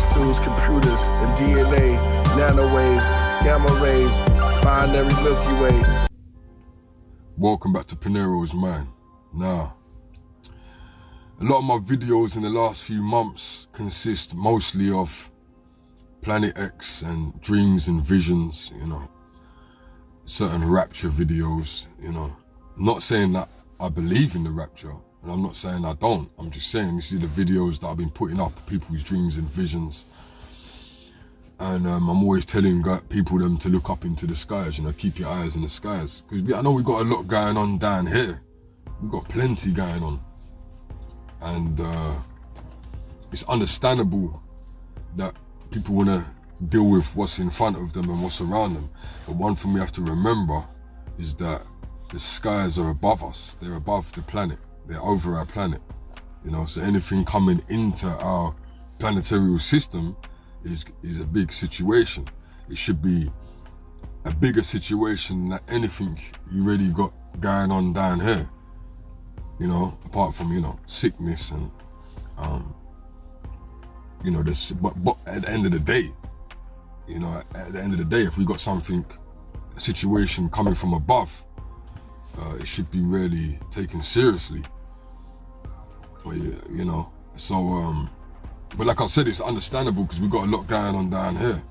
crystals, computers, and DNA, nanowaves, gamma rays, binary Milky Way. Welcome back to Pinero's Mind. Now, a lot of my videos in the last few months consist mostly of Planet X and dreams and visions, you know, certain rapture videos, you know. Not saying that I believe in the rapture, and I'm not saying I don't. I'm just saying this is the videos that I've been putting up, people's dreams and visions. And I'm always telling people them to look up into the skies, you know, keep your eyes in the skies. Because I know we got a lot going on down here. We've got plenty going on. And it's understandable that people want to deal with what's in front of them and what's around them. But one thing we have to remember is that the skies are above us. They're above the planet. They're over our planet. You know, so anything coming into our planetary system is a big situation. It should be a bigger situation than anything you really got going on down here. You know, apart from, you know, sickness and, you know, this, but at the end of the day, you know, at the end of the day, if we got something, a situation coming from above, it should be really taken seriously. You know, so, but like I said, it's understandable because we've got a lot going on down here.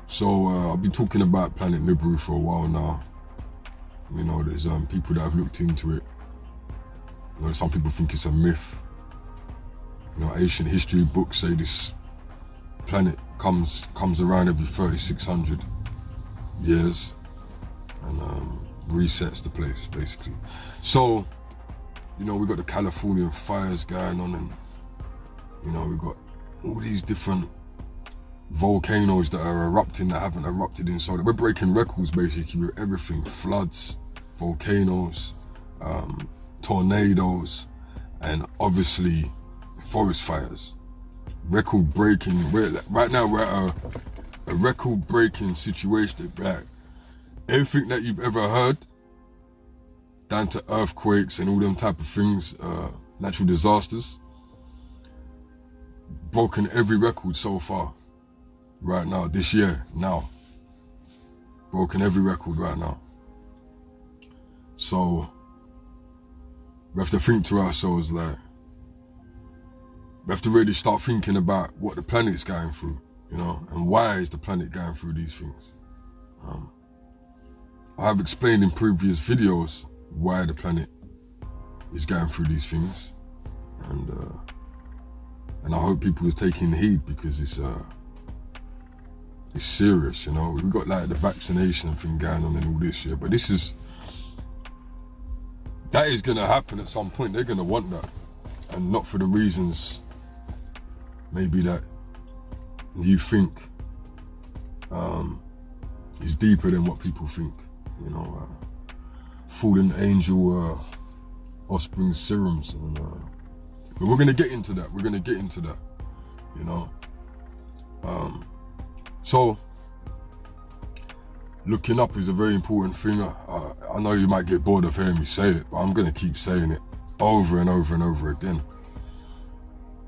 So I've been talking about Planet Nibiru for a while now. You know, there's people that have looked into it. You know, some people think it's a myth. You know, ancient history books say this planet comes around every 3,600 years and resets the place, basically. So, you know, we got the Californian fires going on, and you know, we got all these different volcanoes that are erupting that haven't erupted in so that we're breaking records basically with everything: floods, volcanoes, tornadoes, and obviously forest fires. Record breaking. Right now we're at a record breaking situation. Right? Everything that you've ever heard, down to earthquakes and all them type of things, natural disasters, broken every record so far. Right now, this year, now. Broken every record right now. So, we have to think to ourselves, like, we have to really start thinking about what the planet's going through, you know, and why is the planet going through these things. I have explained in previous videos why the planet is going through these things, and I hope people are taking heed because it's serious, you know. We've got like the vaccination thing going on and all this, yeah, but that is gonna happen at some point. They're gonna want that, and not for the reasons maybe that you think is deeper than what people think, you know. Fallen angel offspring serums, and but we're gonna get into that. We're gonna get into that, you know. So looking up is a very important thing. I know you might get bored of hearing me say it, but I'm gonna keep saying it over and over and over again.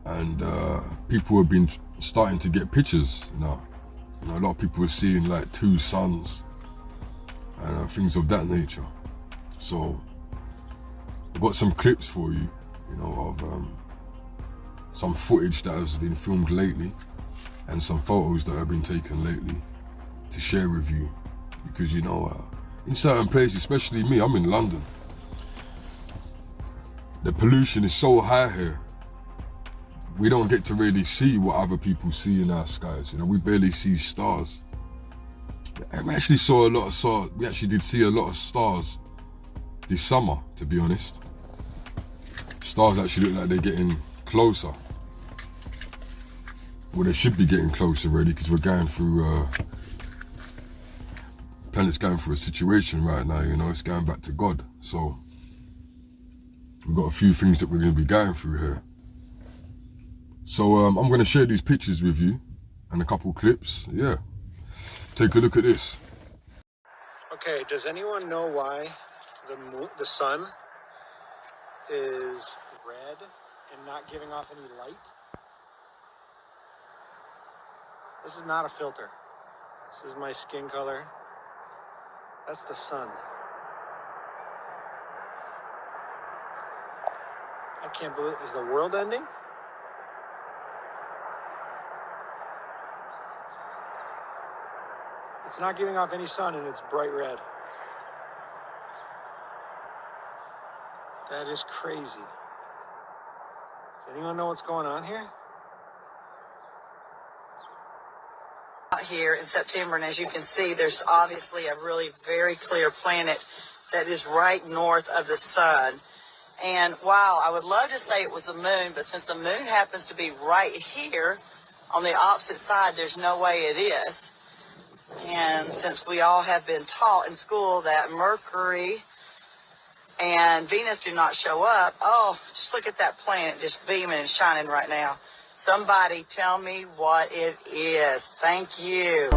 And people have been starting to get pictures now. You know, a lot of people are seeing like two suns and things of that nature. So I've got some clips for you, you know, of some footage that has been filmed lately and some photos that have been taken lately to share with you. Because, you know, in certain places, especially me, I'm in London, the pollution is so high here, we don't get to really see what other people see in our skies. You know, we barely see stars. We actually saw a lot of stars. We actually did see a lot of stars this summer, to be honest. Stars actually look like they're getting closer. Well, they should be getting closer already, because we're going through, planet's going through a situation right now, you know, it's going back to God. So we've got a few things that we're going to be going through here. So I'm going to share these pictures with you and a couple clips. Yeah, take a look at this. Okay, does anyone know why the sun is red and not giving off any light? This is not a filter. This is my skin color. That's the sun. I can't believe, is the world ending? It's not giving off any sun and it's bright red. That is crazy. Does anyone know what's going on here? Here in September, and as you can see, there's obviously a really very clear planet that is right north of the sun. And wow, I would love to say it was the moon, but since the moon happens to be right here on the opposite side, there's no way it is. And since we all have been taught in school that Mercury and Venus do not show up, oh, just look at that planet just beaming and shining right now. Somebody tell me what it is. Thank you.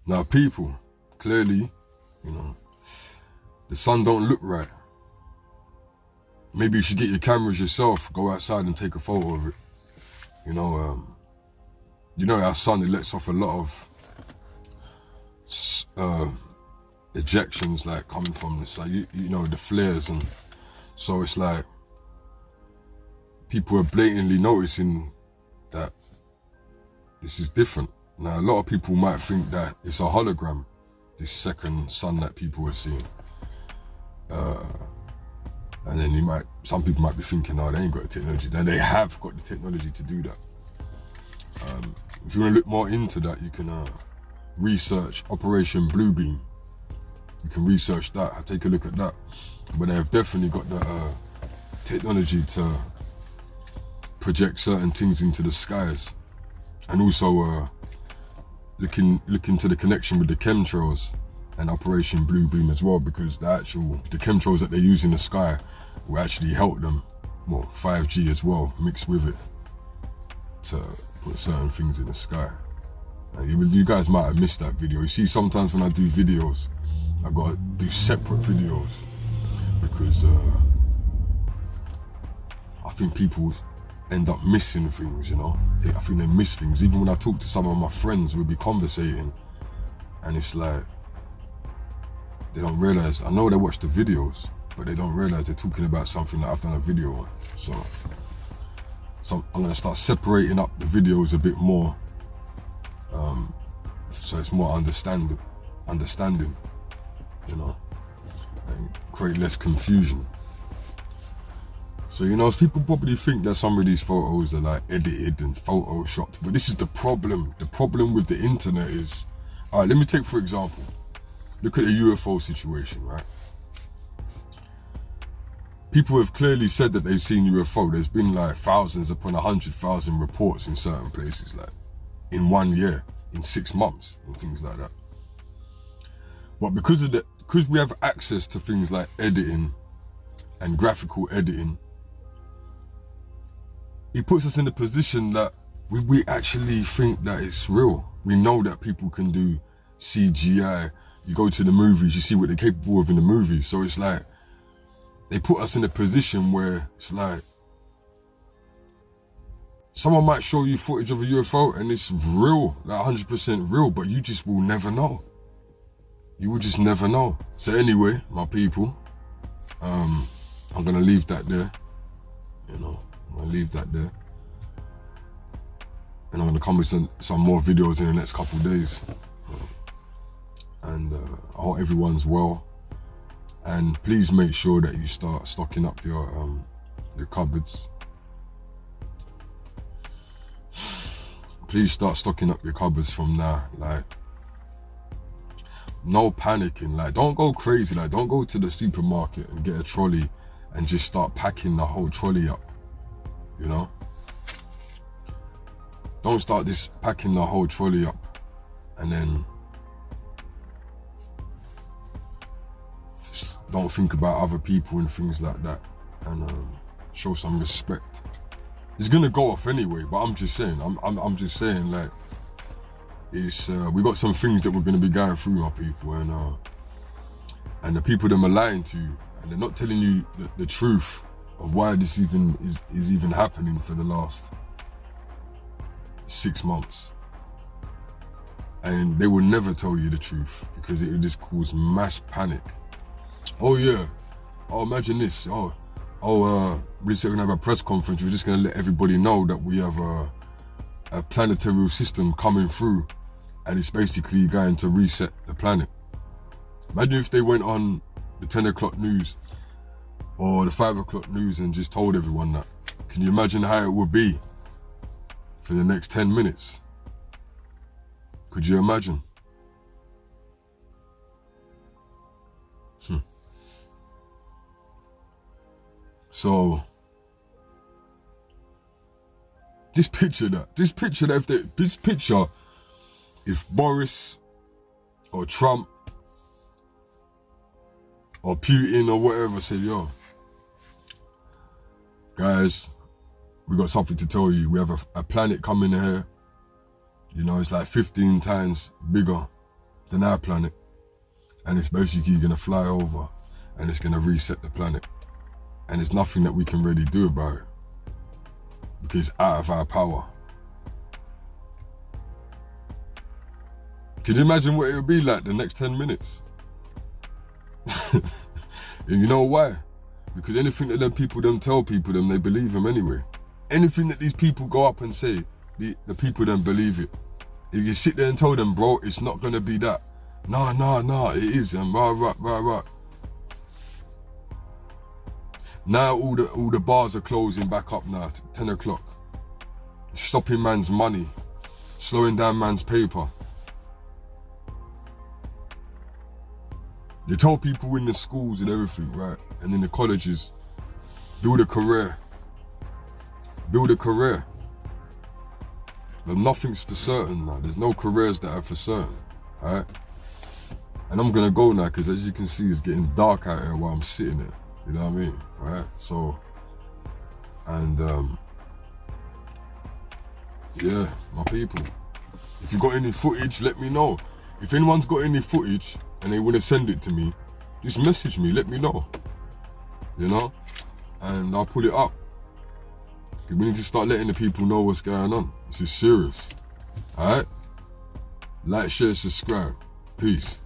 Now people, clearly, you know, the sun don't look right. Maybe you should get your cameras yourself, go outside and take a photo of it. You know our sun, it lets off a lot of ejections like coming from the sun, you know, the flares, and so it's like people are blatantly noticing that this is different. Now, a lot of people might think that it's a hologram, this second sun that people are seeing. And then some people might be thinking, oh, they ain't got the technology. Then they have got the technology to do that. If you want to look more into that, you can research Operation Bluebeam. You can research that, take a look at that. But they have definitely got the technology to project certain things into the skies. And also, look into the connection with the chemtrails and Operation Bluebeam as well, because the chemtrails that they use in the sky will actually help them, well, 5G as well, mixed with it, to put certain things in the sky. And you guys might have missed that video. You see, sometimes when I do videos, I gotta do separate videos because I think people end up missing things, you know. I think they miss things. Even when I talk to some of my friends, we'll be conversating, and it's like they don't realize. I know they watch the videos, but they don't realize they're talking about something that I've done a video on. So I'm gonna start separating up the videos a bit more, so it's more understanding, you know, and create less confusion. So, you know, people probably think that some of these photos are like edited and photoshopped, but this is the problem. The problem with the internet is, all right, let me take, for example, look at the UFO situation, right? People have clearly said that they've seen UFO. There's been like thousands upon 100,000 reports in certain places, like in 1 year, in 6 months, and things like that. But because we have access to things like editing and graphical editing, it puts us in a position that we actually think that it's real. We know that people can do CGI. You go to the movies, you see what they're capable of in the movies. So it's like, they put us in a position where it's like, someone might show you footage of a UFO and it's real, like 100% real, but you just will never know. You will just never know. So anyway, my people, I'm gonna leave that there. You know, I'm gonna leave that there. And I'm gonna come with some more videos in the next couple of days. And I hope everyone's well. And please make sure that you start stocking up your cupboards. Please start stocking up your cupboards from now. Like, no panicking. Like, don't go crazy. Like, don't go to the supermarket and get a trolley and just start packing the whole trolley up. You know? Don't start this packing the whole trolley up and then just don't think about other people and things like that, and show some respect. It's gonna go off anyway, but I'm just saying, I'm just saying, like, it's we got some things that we're gonna be going through, my people, and the people that are lying to you and they're not telling you the truth of why this even is even happening for the last 6 months. And they will never tell you the truth because it will just cause mass panic. Oh yeah, oh imagine this, we're just gonna have a press conference, we're just gonna let everybody know that we have a planetary system coming through and it's basically going to reset the planet. Imagine if they went on the 10 o'clock news or the 5 o'clock news and just told everyone that. Can you imagine how it would be for the next 10 minutes? Could you imagine? So, just picture that. If Boris or Trump or Putin or whatever said, yo, guys, we got something to tell you. We have a planet coming here. You know, it's like 15 times bigger than our planet. And it's basically gonna fly over and it's gonna reset the planet. And there's nothing that we can really do about it because it's out of our power. Can you imagine what it would be like the next 10 minutes? And you know why? Because anything that them people tell people, they believe them anyway. Anything that these people go up and say, the people believe it. If you sit there and tell them, bro, it's not gonna be that. No, it is, and right. Now all the bars are closing back up now, 10 o'clock. Stopping man's money, slowing down man's paper. They tell people in the schools and everything, right? And in the colleges, build a career. But nothing's for certain now. There's no careers that are for certain, alright? And I'm gonna go now, because as you can see, it's getting dark out here while I'm sitting there. You know what I mean? Right? So, and yeah, my people, if you got any footage, let me know. If anyone's got any footage and they want to send it to me, just message me, let me know. You know? And I'll put it up. We need to start letting the people know what's going on. This is serious. Alright? Like, share, subscribe. Peace.